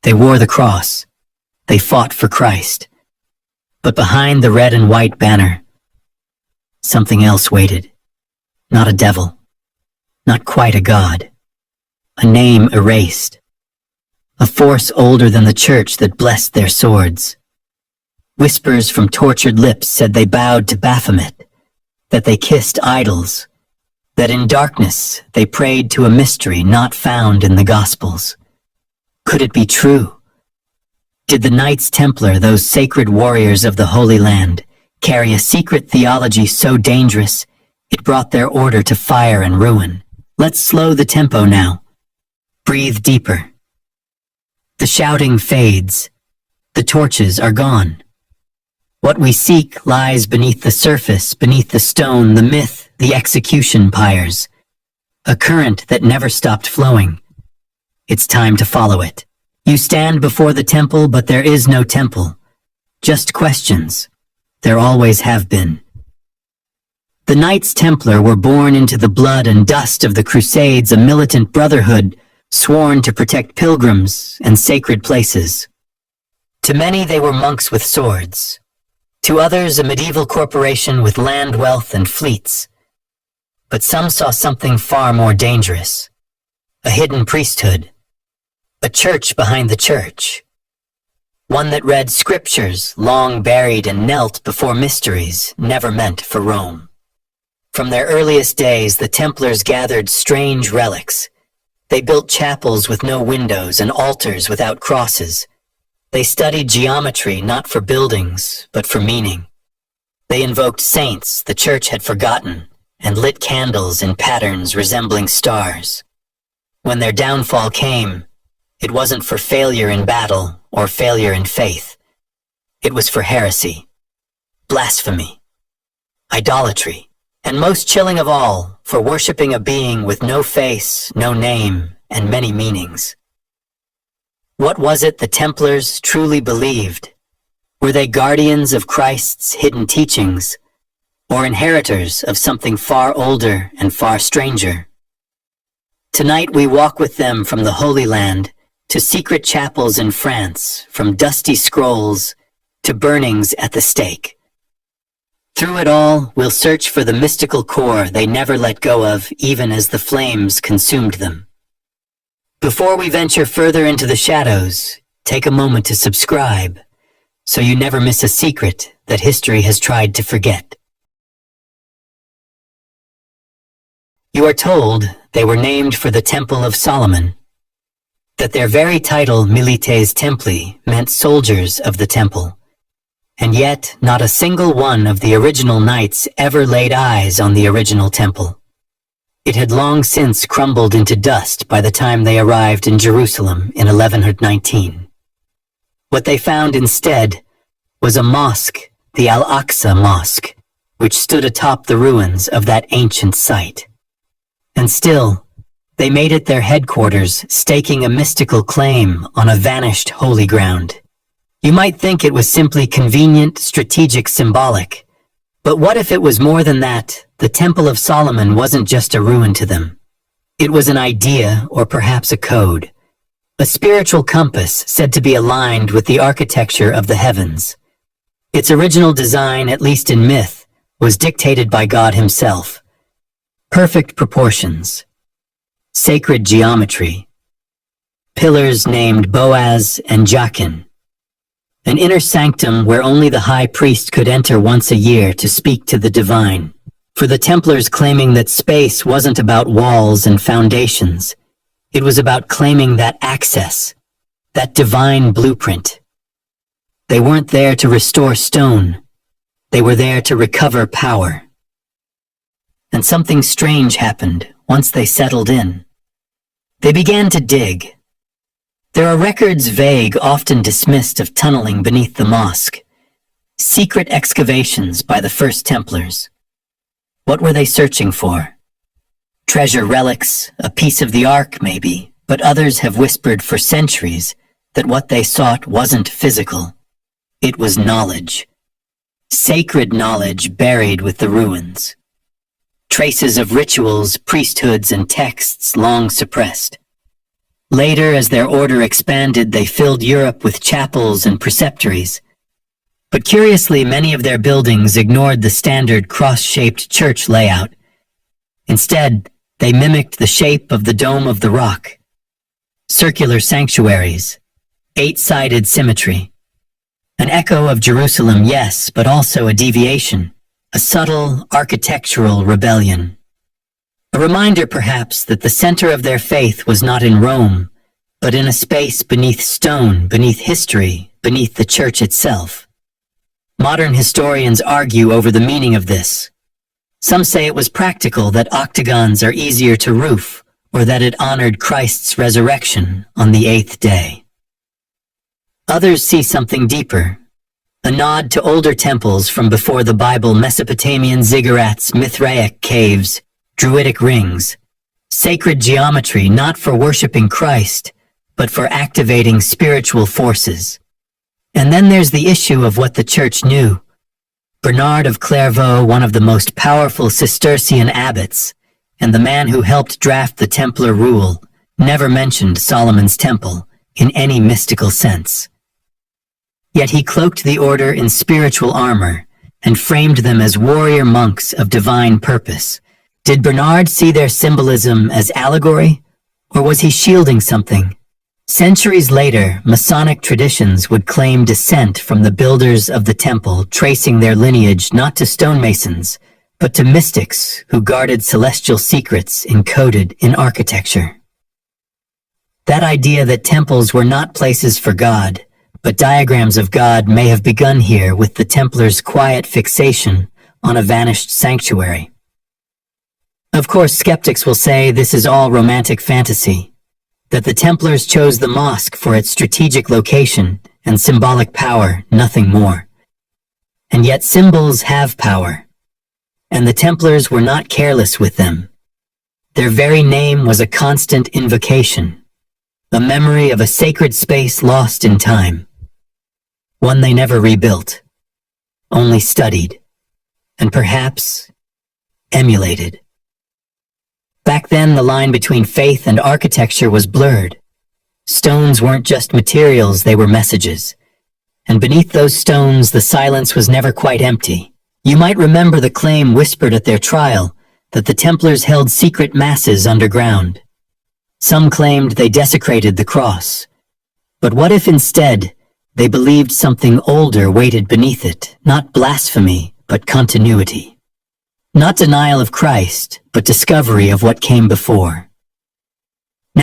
They wore the cross. They fought for Christ. But behind the red and white banner, something else waited. Not a devil. Not quite a god. A name erased. A force older than the church that blessed their swords. Whispers from tortured lips said they bowed to Baphomet, that they kissed idols, that in darkness they prayed to a mystery not found in the Gospels. Could it be true? Did the Knights Templar, those sacred warriors of the Holy Land, carry a secret theology so dangerous it brought their order to fire and ruin? Let's slow the tempo now. Breathe deeper. The shouting fades. The torches are gone. What we seek lies beneath the surface, beneath the stone, the myth, the execution pyres. A current that never stopped flowing. It's time to follow it. You stand before the temple, but there is no temple. Just questions. There always have been. The Knights Templar were born into the blood and dust of the Crusades, a militant brotherhood sworn to protect pilgrims and sacred places. To many they were monks with swords. To others a medieval corporation with land, wealth, and fleets. But some saw something far more dangerous. A hidden priesthood. A church behind the church. One that read scriptures long buried and knelt before mysteries never meant for Rome. From their earliest days, the Templars gathered strange relics. They built chapels with no windows and altars without crosses. They studied geometry not for buildings, but for meaning. They invoked saints the church had forgotten and lit candles in patterns resembling stars. When their downfall came, it wasn't for failure in battle or failure in faith. It was for heresy, blasphemy, idolatry, and most chilling of all, for worshipping a being with no face, no name, and many meanings. What was it the Templars truly believed? Were they guardians of Christ's hidden teachings, or inheritors of something far older and far stranger? Tonight we walk with them from the Holy Land to secret chapels in France, from dusty scrolls to burnings at the stake. Through it all, we'll search for the mystical core they never let go of, even as the flames consumed them. Before we venture further into the shadows, take a moment to subscribe, so you never miss a secret that history has tried to forget. You are told they were named for the Temple of Solomon, that their very title, Milites Templi, meant soldiers of the temple. And yet, not a single one of the original knights ever laid eyes on the original temple. It had long since crumbled into dust by the time they arrived in Jerusalem in 1119. What they found instead was a mosque, the Al-Aqsa Mosque, which stood atop the ruins of that ancient site. And still, they made it their headquarters, staking a mystical claim on a vanished holy ground. You might think it was simply convenient, strategic, symbolic. But what if it was more than that? The Temple of Solomon wasn't just a ruin to them. It was an idea, or perhaps a code. A spiritual compass said to be aligned with the architecture of the heavens. Its original design, at least in myth, was dictated by God himself. Perfect proportions. Sacred geometry. Pillars named Boaz and Jachin. An inner sanctum where only the high priest could enter once a year to speak to the divine. For the Templars claiming that space wasn't about walls and foundations. It was about claiming that access, that divine blueprint. They weren't there to restore stone. They were there to recover power. And something strange happened once they settled in. They began to dig. There are records vague, often dismissed, of tunneling beneath the mosque. Secret excavations by the first Templars. What were they searching for? Treasure relics, a piece of the Ark maybe, but others have whispered for centuries that what they sought wasn't physical. It was knowledge. Sacred knowledge buried with the ruins. Traces of rituals, priesthoods, and texts long suppressed. Later, as their order expanded, they filled Europe with chapels and preceptories. But curiously, many of their buildings ignored the standard cross-shaped church layout. Instead, they mimicked the shape of the Dome of the Rock. Circular sanctuaries, eight-sided symmetry. An echo of Jerusalem, yes, but also a deviation, a subtle architectural rebellion. A reminder, perhaps, that the center of their faith was not in Rome, but in a space beneath stone, beneath history, beneath the church itself. Modern historians argue over the meaning of this. Some say it was practical, that octagons are easier to roof, or that it honored Christ's resurrection on the 8th day. Others see something deeper, a nod to older temples from before the Bible, Mesopotamian ziggurats, Mithraic caves, Druidic rings, sacred geometry not for worshiping Christ, but for activating spiritual forces. And then there's the issue of what the church knew. Bernard of Clairvaux, one of the most powerful Cistercian abbots, and the man who helped draft the Templar rule, never mentioned Solomon's temple in any mystical sense. Yet he cloaked the order in spiritual armor and framed them as warrior monks of divine purpose. Did Bernard see their symbolism as allegory, or was he shielding something? Centuries later, Masonic traditions would claim descent from the builders of the temple, tracing their lineage not to stonemasons, but to mystics who guarded celestial secrets encoded in architecture. That idea that temples were not places for God, but diagrams of God, may have begun here with the Templars' quiet fixation on a vanished sanctuary. Of course, skeptics will say this is all romantic fantasy, that the Templars chose the mosque for its strategic location and symbolic power, nothing more. And yet symbols have power, and the Templars were not careless with them. Their very name was a constant invocation, a memory of a sacred space lost in time, one they never rebuilt, only studied, and perhaps emulated. Back then, the line between faith and architecture was blurred. Stones weren't just materials, they were messages. And beneath those stones, the silence was never quite empty. You might remember the claim whispered at their trial that the Templars held secret masses underground. Some claimed they desecrated the cross. But what if instead they believed something older waited beneath it, not blasphemy, but continuity? Not denial of Christ, but discovery of what came before. Now